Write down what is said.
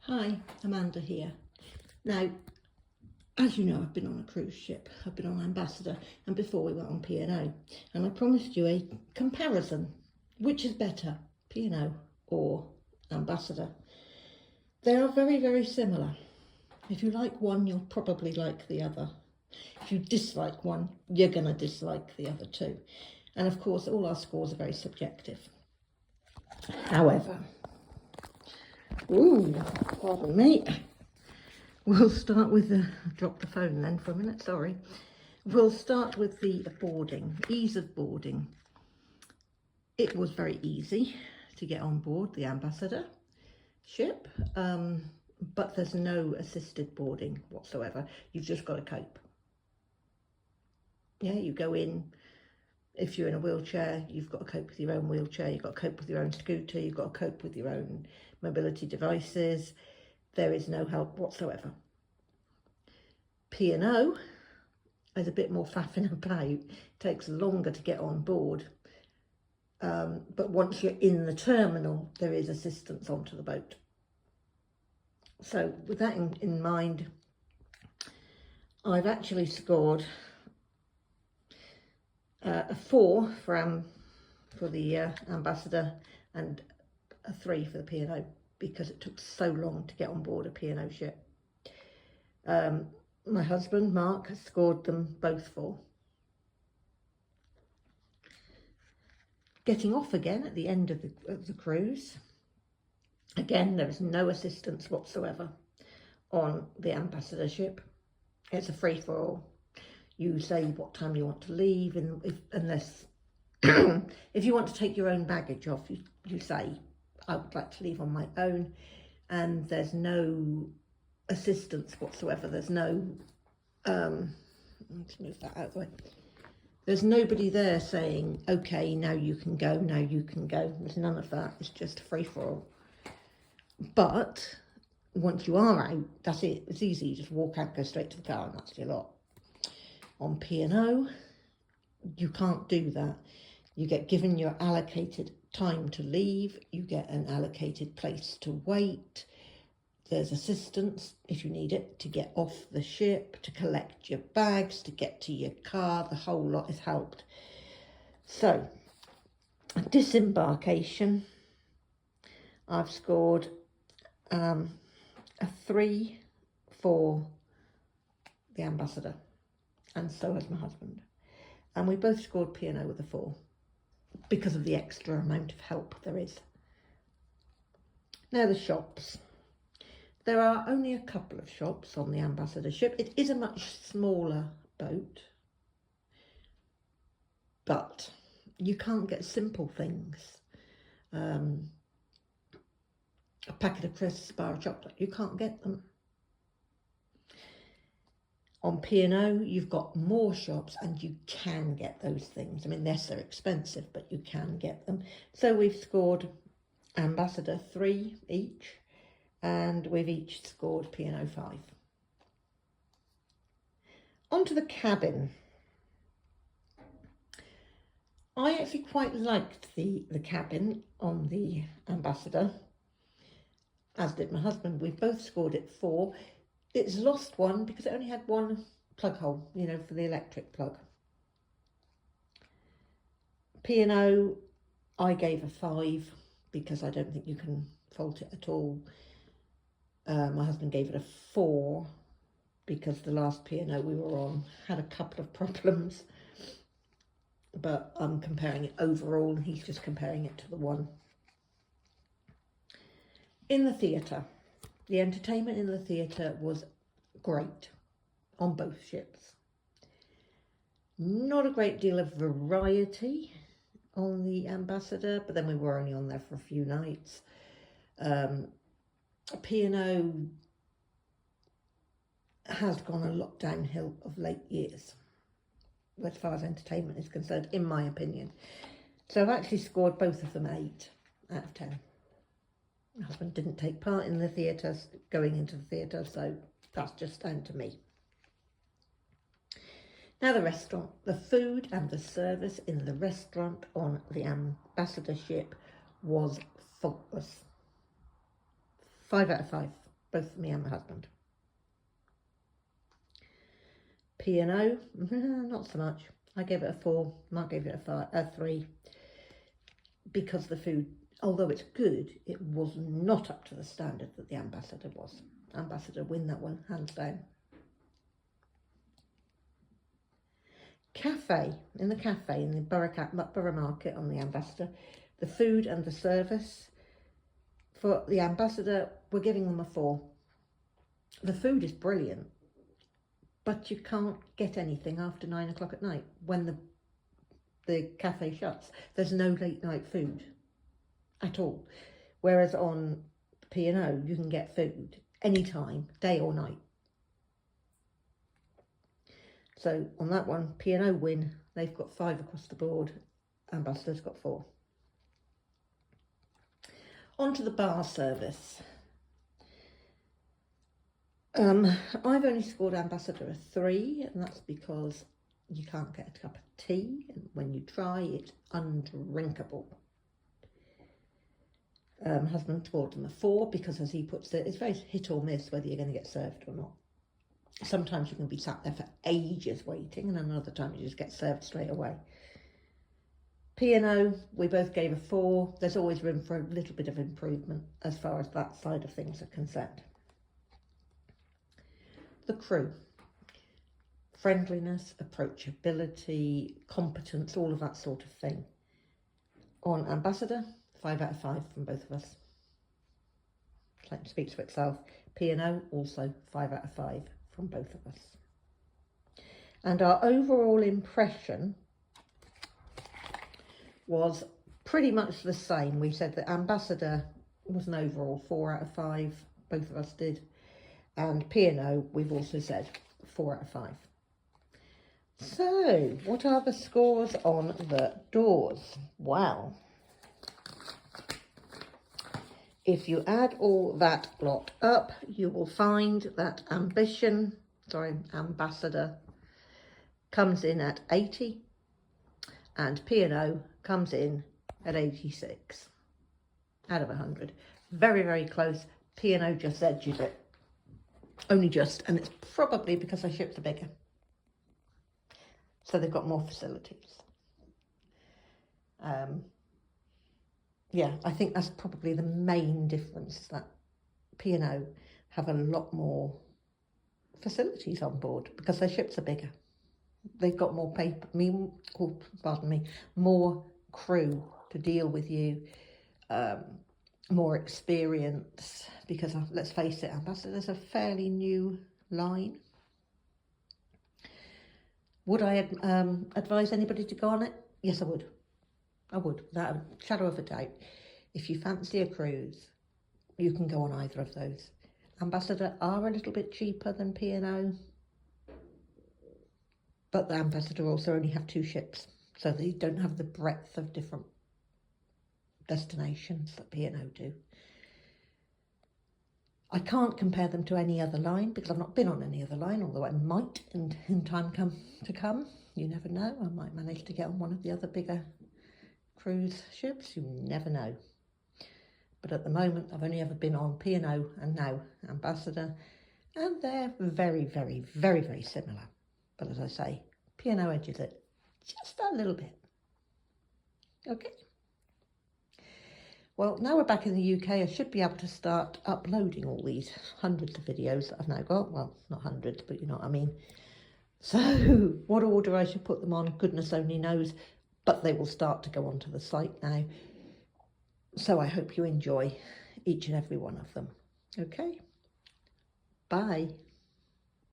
Hi, Amanda here. Now, as you know, I've been on a cruise ship. I've been on Ambassador, and before we went on P&O. And I promised you a comparison. Which is better, P&O or Ambassador? They are very, very similar. If you like one, you'll probably like the other. If you dislike one, you're going to dislike the other too. And of course, all our scores are very subjective. However, pardon me. We'll start with the, drop the phone then for a minute, sorry. We'll start with the boarding, ease of boarding. It was very easy to get on board the Ambassador ship, but there's no assisted boarding whatsoever. You've just got to cope. Yeah, you go in, if you're in a wheelchair, you've got to cope with your own wheelchair, you've got to cope with your own scooter, you've got to cope with your own mobility devices. There is no help whatsoever. P&O is a bit more faffing about. It takes longer to get on board. But once you're in the terminal, there is assistance onto the boat. So with that in mind, I've actually scored a 4 for the Ambassador and a 3 for the P&O, because it took so long to get on board a P&O ship. My husband, Mark, has scored them both 4. Getting off again at the end of the cruise, again, there is no assistance whatsoever on the Ambassador ship. It's a free-for-all. You say what time you want to leave, and unless if you want to take your own baggage off, you say, I would like to leave on my own, and there's no assistance whatsoever. There's no, let's move that out of the way. There's nobody there saying, okay, now you can go, now you can go. There's none of that. It's just free for all. But once you are out, that's it. It's easy. You just walk out, go straight to the car, and that's your lot. On P&O, you can't do that. You get given your allocated time to leave. You get an allocated place to wait. There's assistance, if you need it, to get off the ship, to collect your bags, to get to your car. The whole lot is helped. So, disembarkation, I've scored a 3 for the Ambassador, and so has my husband. And we both scored P&O with a 4 because of the extra amount of help there is. Now the shops. There are only a couple of shops on the Ambassador ship. It is a much smaller boat, but you can't get simple things. A packet of crisps, bar of chocolate, you can't get them. On P&O, you've got more shops and you can get those things. I mean, yes, they're expensive, but you can get them. So we've scored Ambassador 3 each, and we've each scored P&O 5. Onto the cabin. I actually quite liked the cabin on the Ambassador, as did my husband. We both scored it 4. It's lost one because it only had one plug hole, you know, for the electric plug. P&O, I gave a 5 because I don't think you can fault it at all. My husband gave it a 4 because the last P&O we were on had a couple of problems, but I'm comparing it overall, he's just comparing it to the one. In the theatre, the entertainment in the theatre was great on both ships. Not a great deal of variety on the Ambassador, but then we were only on there for a few nights. P&O has gone a lot downhill of late years as far as entertainment is concerned, in my opinion. So I've actually scored both of them 8 out of 10. My husband didn't take part in the theatre, going into the theatre, so that's just down to me. Now the restaurant. The food and the service in the restaurant on the Ambassador ship was faultless. 5 out of 5. both for me and my husband. P&O, not so much. I gave it a 4, Mark gave it a 3, because the food, although it's good, it was not up to the standard that the Ambassador was. Ambassador win that one, hands down. Cafe, in the Borough Market on the Ambassador, the food and the service for the Ambassador, we're giving them a 4. The food is brilliant, but you can't get anything after 9 o'clock at night when the cafe shuts. There's no late night food at all. Whereas on P&O, you can get food anytime, day or night. So on that one, P&O win. They've got 5 across the board. Ambassador's got 4. On to the bar service. I've only scored Ambassador a 3, and that's because you can't get a cup of tea, and when you try, it's undrinkable. Husband scored them a 4 because, as he puts it, it's very hit or miss whether you're going to get served or not. Sometimes you can be sat there for ages waiting, and another time you just get served straight away. P&O, we both gave a 4. There's always room for a little bit of improvement as far as that side of things are concerned. The crew. Friendliness, approachability, competence, all of that sort of thing. On Ambassador, 5 out of 5 from both of us. Speaks for itself. P&O, also 5 out of 5 from both of us. And our overall impression was pretty much the same. We said that Ambassador was an overall 4 out of 5, both of us did. And P&O, we've also said 4 out of 5. So, what are the scores on the doors? Well, if you add all that lot up, you will find that Ambassador comes in at 80 and P&O comes in at 86 out of 100. Very, very close. P&O just edges it. Only just, and it's probably because their ships are bigger. So they've got more facilities. Yeah, I think that's probably the main difference, that P&O have a lot more facilities on board because their ships are bigger. They've got more more crew to deal with you, more experience, because let's face it, Ambassador's a fairly new line. Would I advise anybody to go on it? Yes, I would. I would, without a shadow of a doubt. If you fancy a cruise, you can go on either of those. Ambassador are a little bit cheaper than P&O, but the Ambassador also only have 2 ships, so they don't have the breadth of different destinations that P&O do. I can't compare them to any other line because I've not been on any other line, although I might in time to come. You never know, I might manage to get on one of the other bigger cruise ships, you never know. But at the moment, I've only ever been on P&O and now Ambassador, and they're very, very, very, very similar. But as I say, P&O edges it just a little bit. Okay. Well, now we're back in the UK, I should be able to start uploading all these hundreds of videos that I've now got. Well, not hundreds, but you know what I mean. So what order I should put them on, goodness only knows, but they will start to go onto the site now. So I hope you enjoy each and every one of them. Okay, bye.